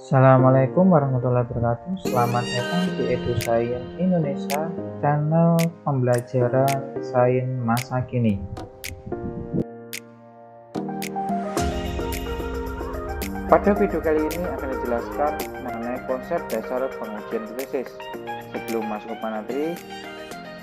Assalamualaikum warahmatullahi wabarakatuh. Selamat datang di EduScience Indonesia, channel pembelajaran sains masa kini. Pada video kali ini akan dijelaskan mengenai konsep dasar pengujian tesis. Sebelum masuk ke materi,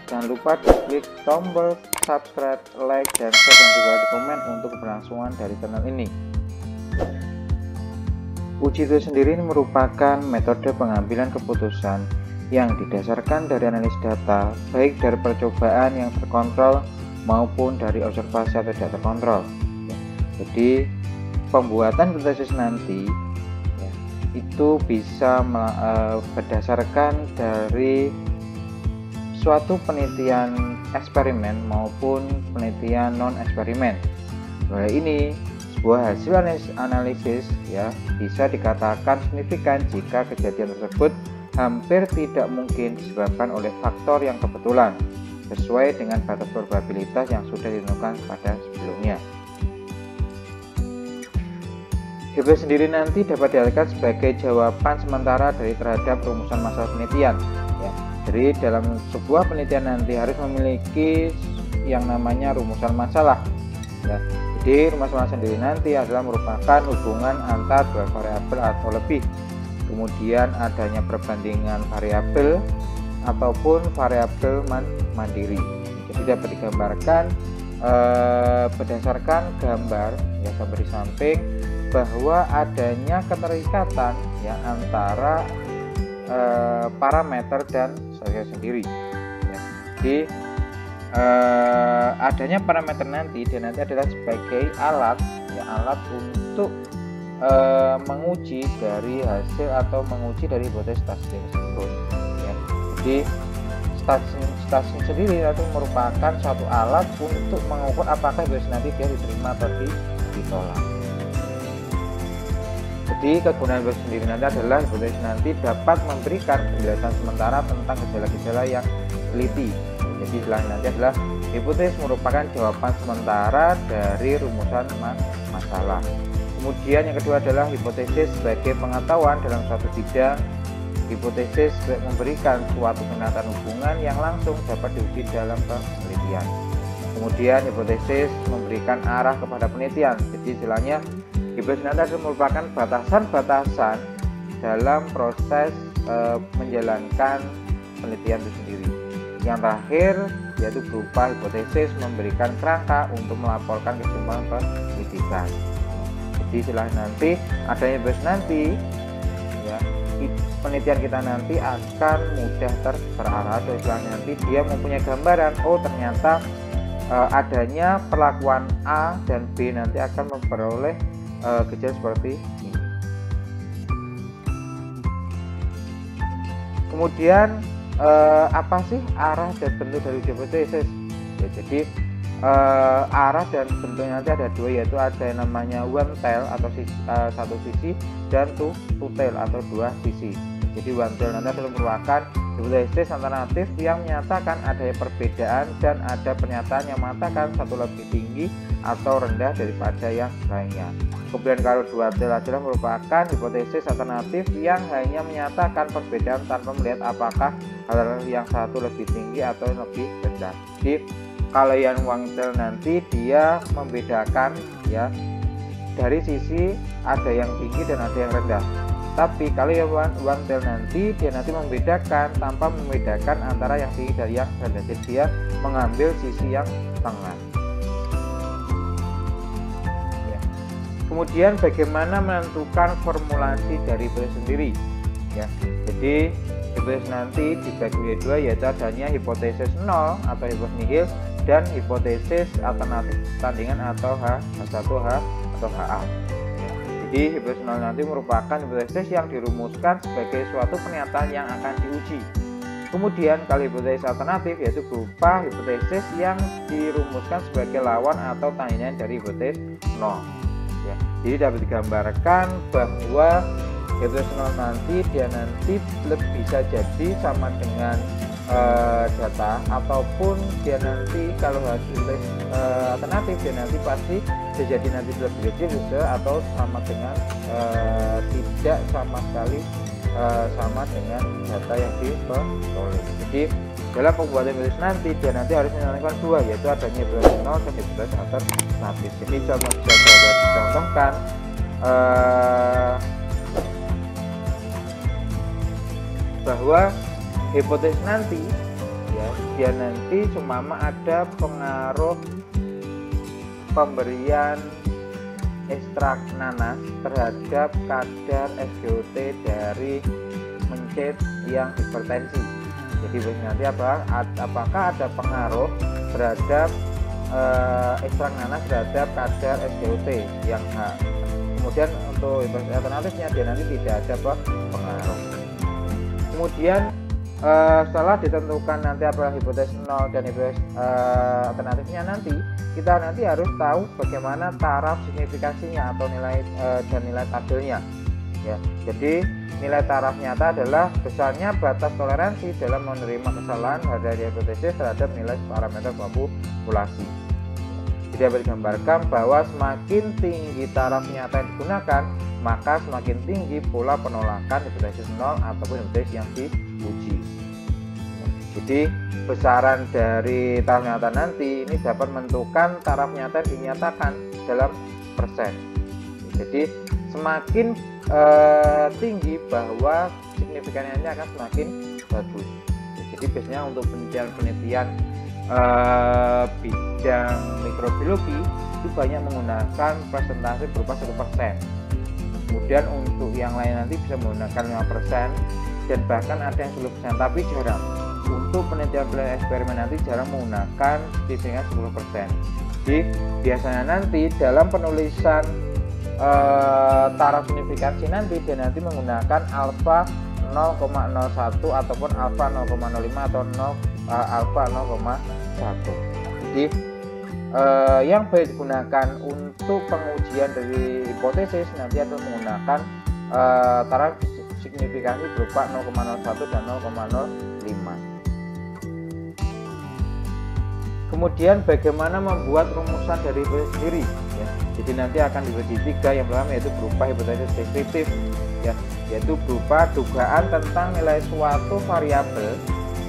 jangan lupa klik tombol subscribe, like, dan share, dan juga di komen untuk keberlangsungan dari channel ini. Uji tesis sendiri merupakan metode pengambilan keputusan yang didasarkan dari analisis data, baik dari percobaan yang terkontrol maupun dari observasi atau tidak terkontrol. Jadi pembuatan tesis nanti itu bisa berdasarkan dari suatu penelitian eksperimen maupun penelitian non eksperimen. Ini sebuah hasil analisis bisa dikatakan signifikan jika kejadian tersebut hampir tidak mungkin disebabkan oleh faktor yang kebetulan sesuai dengan batas probabilitas yang sudah ditentukan pada sebelumnya. Hipotesis sendiri nanti dapat diartikan sebagai jawaban sementara dari terhadap rumusan masalah penelitian. Jadi dalam sebuah penelitian nanti harus memiliki yang namanya rumusan masalah. Jadi rumusan masalah sendiri nanti adalah merupakan hubungan antar dua variabel atau lebih. Kemudian adanya perbandingan variabel ataupun variabel mandiri. Jadi dapat digambarkan berdasarkan gambar gambar di samping bahwa adanya keterikatan antara parameter dan variabel sendiri. Jadi adanya parameter nanti adalah sebagai alat untuk menguji dari hasil atau menguji dari hipotesis tersebut. Jadi stasiun sendiri itu merupakan suatu alat untuk mengukur apakah hipotesis nanti dia diterima atau ditolak. Jadi kegunaan hipotesis sendiri nanti adalah hipotesis nanti dapat memberikan penjelasan sementara tentang gejala-gejala yang teliti. Jadi istilahnya nanti adalah hipotesis merupakan jawaban sementara dari rumusan masalah. Kemudian yang kedua adalah hipotesis sebagai pengetahuan dalam suatu bidang. Hipotesis memberikan suatu kenyataan hubungan yang langsung dapat diuji dalam penelitian. Kemudian hipotesis memberikan arah kepada penelitian. Jadi istilahnya hipotesis nanti merupakan batasan-batasan dalam proses menjalankan penelitian itu sendiri. Yang terakhir yaitu berupa hipotesis memberikan kerangka untuk melaporkan kesimpulan penelitian. Jadi setelah nanti adanya hipotesis nanti penelitian kita nanti akan mudah terarah atau istilahnya nanti dia mempunyai gambaran, oh ternyata adanya perlakuan A dan B nanti akan memperoleh gejala seperti ini. Kemudian apa sih arah dan bentuk dari hipotesis? Jadi arah dan bentuknya nanti ada dua, yaitu ada yang namanya one tail atau satu sisi dan two tail atau dua sisi. Jadi one tail nanti adalah merupakan hipotesis alternatif yang menyatakan adanya perbedaan dan ada pernyataan yang mengatakan satu lebih tinggi atau rendah daripada yang lainnya. Kemudian kalau dua tail adalah merupakan hipotesis alternatif yang hanya menyatakan perbedaan tanpa melihat apakah hal yang satu lebih tinggi atau lebih rendah. Jadi kalau yang one tail nanti dia membedakan dari sisi ada yang tinggi dan ada yang rendah. Tapi kalau yang one tail nanti dia nanti membedakan tanpa membedakan antara yang tinggi dan yang rendah. Jadi dia mengambil sisi yang tengah. Kemudian bagaimana menentukan formulasi dari hipotesis sendiri? Jadi hipotesis nanti dibagi menjadi dua, yaitu adanya hipotesis nol atau hipotesis nihil dan hipotesis alternatif tandingan atau H1, H atau HA. Jadi hipotesis nol nanti merupakan hipotesis yang dirumuskan sebagai suatu pernyataan yang akan diuji. Kemudian kalau hipotesis alternatif yaitu berupa hipotesis yang dirumuskan sebagai lawan atau tandingan dari hipotesis nol. Jadi dapat digambarkan bahwa hipotesis nol nanti dia nanti bisa jadi sama dengan data, ataupun dia nanti kalau hasil tes alternatif dia nanti pasti bisa jadi nanti lebih kecil juga, atau sama dengan tidak sama sekali sama dengan data yang diperoleh. Jadi dalam pembuatan hipotesis nanti dia nanti harus menentukan dua, yaitu adanya hipotesis nol dan hipotesis alternatif. Jadi contoh bisa dicontohkan bahwa hipotesis nanti ya dia nanti seumpama ada pengaruh pemberian ekstrak nanas terhadap kadar SGOT dari mencit yang hipertensi. Jadi nanti apakah ada pengaruh terhadap ekstrak nanas terhadap kadar SGOT yang H. Kemudian untuk hipotesis alternatifnya dia nanti tidak ada pengaruh. Kemudian setelah ditentukan nanti apakah hipotesis 0 dan hipotesis alternatifnya, nanti kita nanti harus tahu bagaimana taraf signifikansinya atau nilai dan nilai tabelnya ya. Jadi nilai taraf nyata adalah besarnya batas toleransi dalam menerima kesalahan dari hipotesis terhadap nilai parameter populasi. Jadi dapat digambarkan bahwa semakin tinggi taraf nyata yang digunakan, maka semakin tinggi pula penolakan hipotesis 0 ataupun hipotesis yang diuji. Jadi besaran dari taraf nyata nanti ini dapat menentukan taraf nyata yang dinyatakan dalam persen. Jadi semakin tinggi bahwa signifikannya akan semakin bagus. Jadi biasanya untuk penelitian bidang mikrobiologi itu banyak menggunakan persentase berupa 1%. Kemudian untuk yang lain nanti bisa menggunakan 5% dan bahkan ada yang 10%, tapi jarang. Untuk penelitian eksperimen nanti jarang menggunakan setidaknya 10%. Jadi biasanya nanti dalam penulisan taraf signifikansi nanti dia nanti menggunakan alfa 0,01 ataupun alfa 0,05 atau alfa 0,1. Jadi yang baik digunakan untuk pengujian dari hipotesis nanti akan menggunakan taraf signifikansi berupa 0,01 dan 0,05. Kemudian bagaimana membuat rumusan dari hipotesis sendiri ya. Jadi nanti akan dibagi tiga. Yang pertama yaitu berupa hipotesis deskriptif ya, yaitu berupa dugaan tentang nilai suatu variabel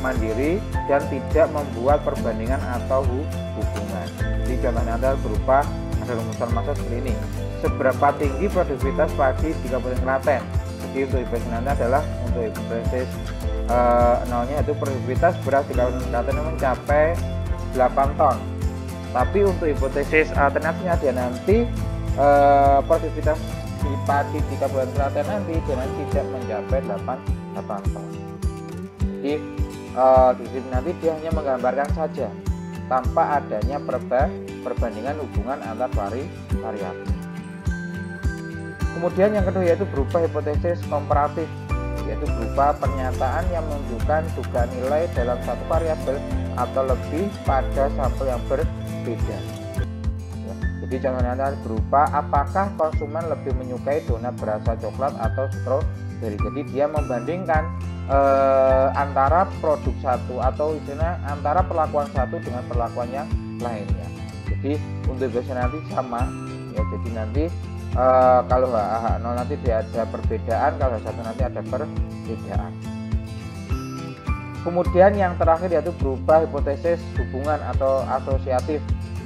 mandiri dan tidak membuat perbandingan atau hubungan. Jadi contohnya adalah berupa ada rumusan massa seperti ini. Seberapa tinggi produktivitas padi di Kabupaten Klaten? Jadi untuk hipotesis nanti adalah untuk hipotesis nolnya itu produktivitas beras di Kabupaten Klaten mencapai 8 ton. Tapi untuk hipotesis alternatifnya dia nanti produktivitas di padi di Kabupaten Klaten nanti dia nanti tidak mencapai 8 ton. Jadi di sini nanti dia hanya menggambarkan saja tanpa adanya perbandingan hubungan antar variabel. Kemudian yang kedua yaitu berupa hipotesis komparatif, yaitu berupa pernyataan yang menunjukkan dugaan nilai dalam satu variabel atau lebih pada sampel yang berbeda ya. Jadi contohnya adalah berupa apakah konsumen lebih menyukai donat berasa coklat atau stroberi. Jadi dia membandingkan antara produk satu atau istilah antara perlakuan satu dengan perlakuan yang lainnya. Jadi untuk biasanya nanti sama ya. Jadi nanti kalau H0 nanti dia ada perbedaan, kalau H1 nanti ada perbedaan. Kemudian yang terakhir yaitu berupa hipotesis hubungan atau asosiatif,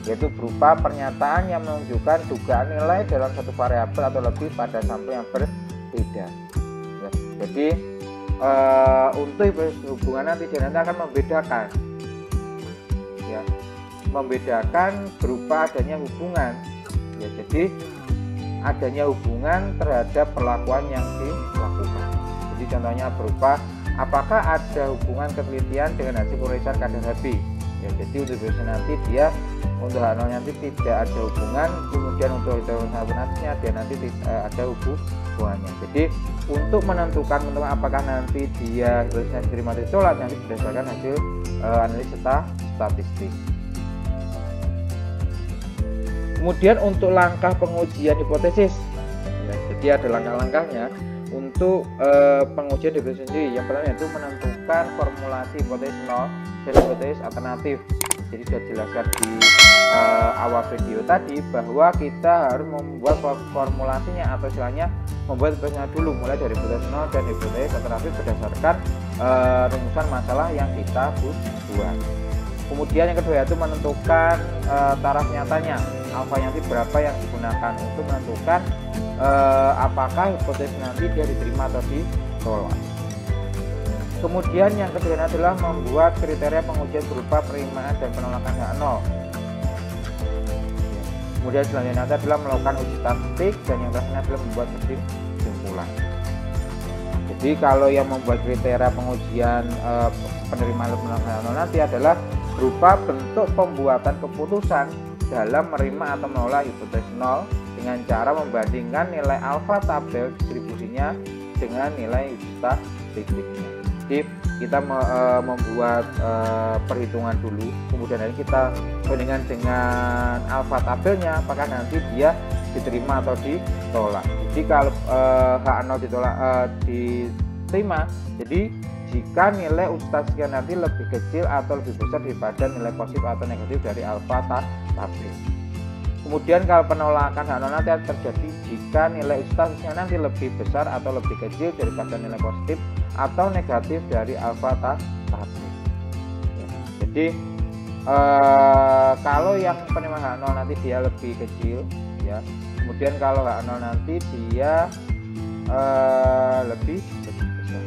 yaitu berupa pernyataan yang menunjukkan dugaan nilai dalam satu variabel atau lebih pada sampel yang berbeda ya. Jadi untuk hipotesis hubungan nanti akan membedakan berupa adanya hubungan ya. Jadi adanya hubungan terhadap perlakuan yang dilakukan. Jadi contohnya berupa apakah ada hubungan ketelitian dengan hasil pemeriksaan kadar Hb ya. Jadi untuk biasa nanti dia untuk H0 nanti tidak ada hubungan. Kemudian untuk hipotesis alternatifnya dia nanti ada hubungannya. Jadi untuk menentukan apakah nanti dia hipotesisnya diterima atau ditolak nanti berdasarkan hasil analisis statistik. Kemudian untuk langkah pengujian hipotesis ya, jadi ada langkah-langkahnya. untuk pengujian definisi sendiri. Yang pertama yaitu menentukan formulasi hipotesis nol dan hipotesis alternatif. Jadi sudah dijelaskan di awal video tadi bahwa kita harus membuat formulasinya atau istilahnya membuat hipotesisnya dulu, mulai dari hipotesis nol dan hipotesis alternatif berdasarkan rumusan masalah yang kita buat. Kemudian yang kedua yaitu menentukan taraf nyatanya, alfa nanti berapa yang digunakan untuk menentukan apakah hipotesis nanti dia diterima atau ditolak. Kemudian yang ketiga adalah membuat kriteria pengujian berupa penerimaan dan penolakan H0. Kemudian selanjutnya adalah melakukan uji statistik, dan yang terakhir adalah membuat kesimpulan. Jadi kalau yang membuat kriteria pengujian penerimaan dan penolakan H0 nanti adalah berupa bentuk pembuatan keputusan dalam menerima atau menolak hipotesis nol dengan cara membandingkan nilai alfa tabel distribusinya dengan nilai uji statistiknya. Jadi kita membuat perhitungan dulu, kemudian nanti kita bandingkan dengan alfa tabelnya apakah nanti dia diterima atau ditolak. Jadi kalau H0 diterima, jadi jika nilai uji statistiknya nanti lebih kecil atau lebih besar daripada nilai positif atau negatif dari alfa tabel. Kemudian kalau penolakan H0 nanti terjadi jika nilai uji statistiknya nanti lebih besar atau lebih kecil daripada nilai positif atau negatif dari alfa tabel. Jadi kalau yang penerimaan H0 nanti dia lebih kecil, ya. Kemudian kalau H0 nanti dia lebih besar.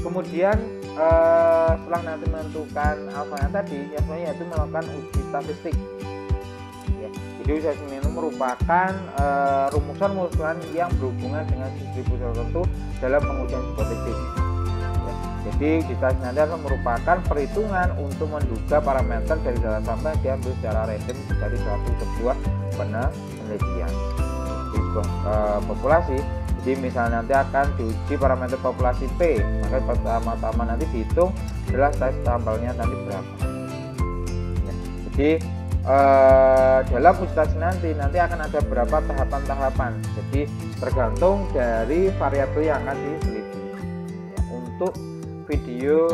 Kemudian setelah nanti menentukan alfanya tadi, yang sebenarnya yaitu melakukan uji statistik. Ya, jadi uji statistik itu merupakan rumusan-rumusan yang berhubungan dengan distribusi tertentu dalam pengujian hipotesis. Ya, jadi uji statistik nanti akan merupakan perhitungan untuk menduga parameter dari data sampel yang diambil secara random dari suatu sebuah penelitian di sebuah populasi. Jadi misalnya nanti akan diuji parameter populasi P, maka pertama-tama nanti dihitung adalah size sampelnya nanti berapa. Ya, jadi dalam uji statistik nanti akan ada berapa tahapan-tahapan. Jadi tergantung dari variabel yang akan diteliti. Ya, untuk video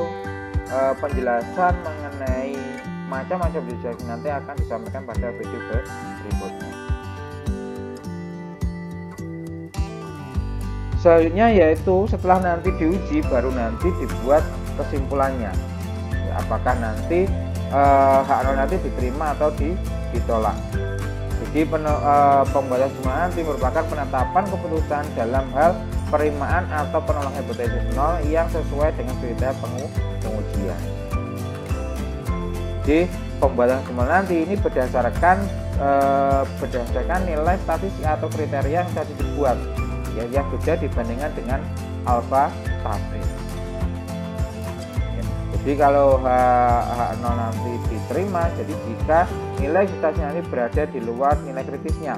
penjelasan mengenai macam-macam uji statistik nanti akan disampaikan pada video berikutnya. Selanjutnya yaitu setelah nanti diuji baru nanti dibuat kesimpulannya, ya, apakah nanti H0 nanti diterima atau ditolak. Jadi pembuatan kesimpulan nanti merupakan penetapan keputusan dalam hal penerimaan atau penolakan hipotesis nol yang sesuai dengan kriteria pengujian. Jadi pembuatan kesimpulan nanti ini berdasarkan nilai statistik atau kriteria yang tadi dibuat, yang beda dibandingkan dengan alfa tabel. Ya, jadi kalau H0 nanti diterima, jadi jika nilai statistiknya nanti berada di luar nilai kritisnya.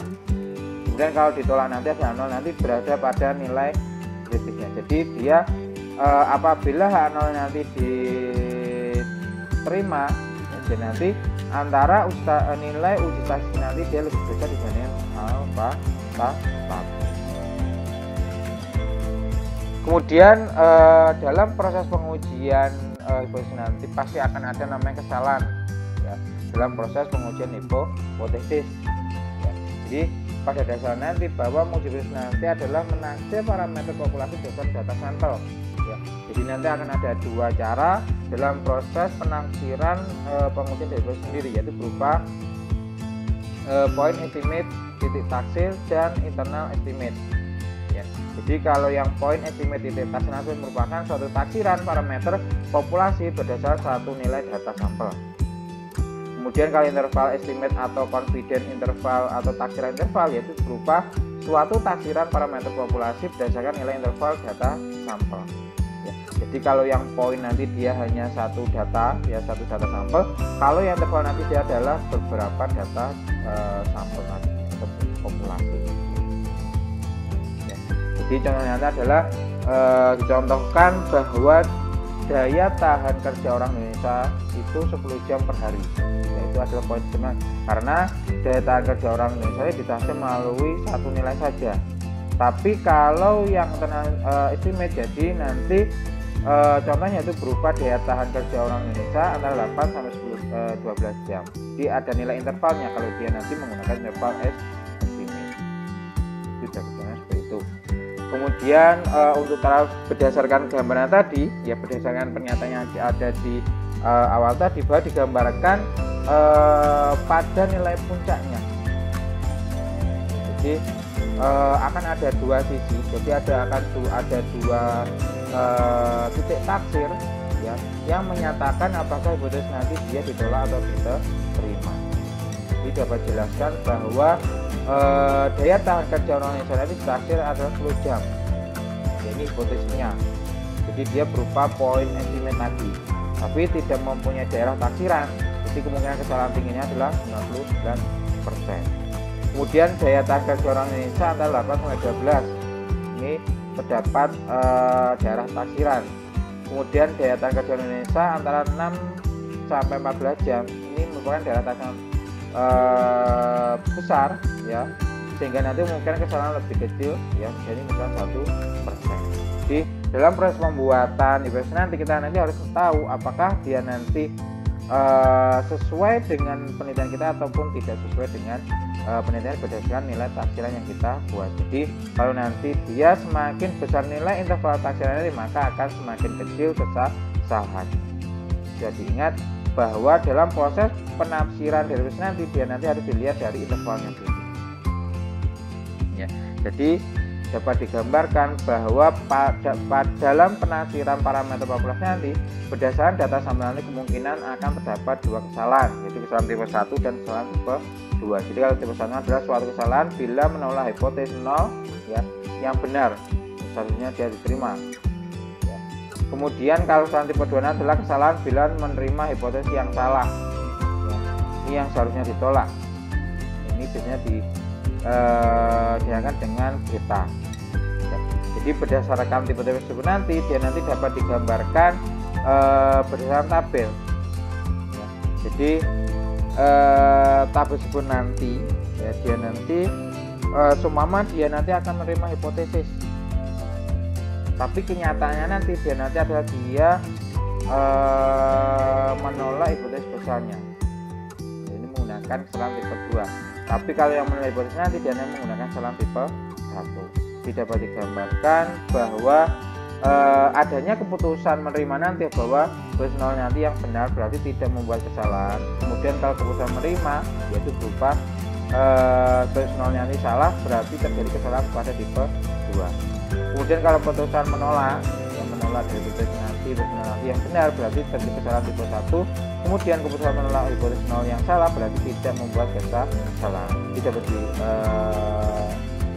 Kemudian kalau ditolak nanti H0 nanti berada pada nilai kritisnya. Jadi dia apabila H0 nanti diterima, jadi nanti antara nilai uji statistik nanti dia lebih besar dibandingkan alfa tabel. Kemudian dalam proses pengujian hipotesis nanti pasti akan ada namanya kesalahan, ya, dalam proses pengujian hipotesis. Ya, jadi pada dasarnya nanti bahwa menguji hipotesis nanti adalah menaksir parameter populasi berdasarkan data sampel. Ya, jadi nanti akan ada dua cara dalam proses penafsiran pengujian hipotesis sendiri, yaitu berupa point estimate, titik taksir, dan internal estimate. Jadi kalau yang point estimate titik taksir nanti merupakan suatu taksiran parameter populasi berdasarkan satu nilai data sampel. Kemudian kalau interval estimate atau confidence interval atau taksiran interval yaitu berupa suatu taksiran parameter populasi berdasarkan nilai interval data sampel. Ya, jadi kalau yang point nanti dia hanya satu data, ya satu data sampel. Kalau yang interval nanti dia adalah beberapa data sampel nanti populasi. Jadi contohnya adalah dicontohkan bahwa daya tahan kerja orang Indonesia Indonesia itu 10 jam per hari. Itu adalah poin estimasi karena daya tahan kerja orang Indonesia ditahsil melalui satu nilai saja. Tapi kalau yang estimate, jadi nanti contohnya itu berupa daya tahan kerja orang Indonesia antara 8 sampai 12 jam. Jadi ada nilai intervalnya kalau dia nanti menggunakan interval estimate. Itu jawabannya seperti itu. Kemudian untuk taraf berdasarkan gambaran tadi, ya berdasarkan pernyataan yang ada di awal tadi, bahwa digambarkan pada nilai puncaknya. Jadi akan ada dua sisi, jadi akan ada dua titik taksir ya, yang menyatakan apakah hipotesis nanti dia ditolak atau diterima. Jadi dapat jelaskan bahwa daya tahan kerja orang Indonesia nanti taksir adalah 10 jam. Ini hipotesisnya. Jadi dia berupa poin estimate tadi, tapi tidak mempunyai daerah taksiran. Jadi kemungkinan kesalahan tingginya adalah 99%. Kemudian daya tahan kerja orang Indonesia antara 8 sampai 12. Ini terdapat daerah taksiran. Kemudian daya tahan kerja Indonesia antara 6 sampai 14 jam. Ini merupakan daerah taksiran besar ya, sehingga nanti mungkin kesalahan lebih kecil ya, jadi misalnya 1%. Jadi dalam proses pembuatan hipotesis nanti kita harus tahu apakah dia nanti sesuai dengan penelitian kita ataupun tidak sesuai dengan penelitian berdasarkan nilai taksiran yang kita buat. Jadi kalau nanti dia semakin besar nilai interval taksiran ini, maka akan semakin kecil kesalahan. Jadi ingat bahwa dalam proses penafsiran dari nanti dia nanti harus dilihat dari intervalnya dulu. Ya, jadi dapat digambarkan bahwa dalam penafsiran parameter populasi nanti berdasarkan data sampel nanti kemungkinan akan terdapat dua kesalahan, yaitu kesalahan tipe 1 dan kesalahan tipe 2. Jadi kalau tipe 1 adalah suatu kesalahan bila menolak hipotesis 0 ya, yang benar, seharusnya dia diterima. Ya. Kemudian kalau kesalahan tipe 2 adalah kesalahan bila menerima hipotesis yang salah. Ya. Ini yang seharusnya ditolak. Ini biasanya diangkat dengan beta. Ya. Jadi berdasarkan tipe-tipe tersebut nanti dia nanti dapat digambarkan berdasarkan tabel. Ya. Jadi tabel tersebut nanti ya, dia nanti seumpama dia nanti akan menerima hipotesis, tapi kenyataannya nanti dia nanti adalah dia menolak hipotesis besarnya. Ini menggunakan kesalahan tipe 2. Tapi kalau yang menilai hipotesis nanti dia menggunakan kesalahan tipe 1. Tidak dapat digambarkan bahwa adanya keputusan menerima nanti bahwa hipotesis 0 nanti yang benar berarti tidak membuat kesalahan. Kemudian kalau keputusan menerima yaitu berupa hipotesis 0 nanti salah berarti terjadi kesalahan pada tipe 2. Kemudian kalau keputusan menolak dari hipotesis nanti yang benar berarti terjadi kesalahan tipe 1. Kemudian keputusan menolak hipotesis 0 yang salah berarti tidak membuat kesalahan. Tidak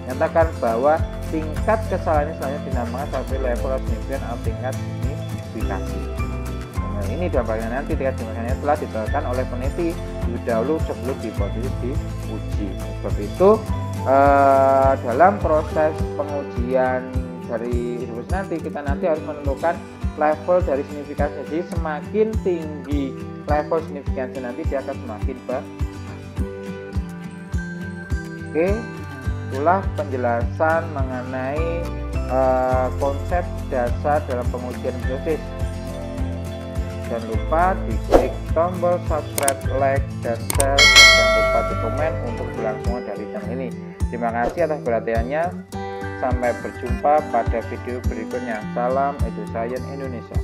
nyatakan bahwa tingkat kesalahan ini selanjutnya dinamakan sampai level signifikan atau tingkat signifikasi. Nah, ini dampaknya nanti tingkat signifikannya telah ditentukan oleh peneliti lebih dahulu sebelum hipotesis diuji. Sebab itu dalam proses pengujian dari hipotesis nanti kita nanti harus menentukan level dari signifikansi. Jadi semakin tinggi level signifikansi nanti dia akan semakin baik. Oke, itulah penjelasan mengenai konsep dasar dalam pengujian hipotesis. Jangan lupa diklik tombol subscribe, like, dan share, dan jangan lupa di komen untuk keberlangsungan dari channel ini. Terima kasih atas perhatiannya. Sampai berjumpa pada video berikutnya. Salam EduScience Indonesia.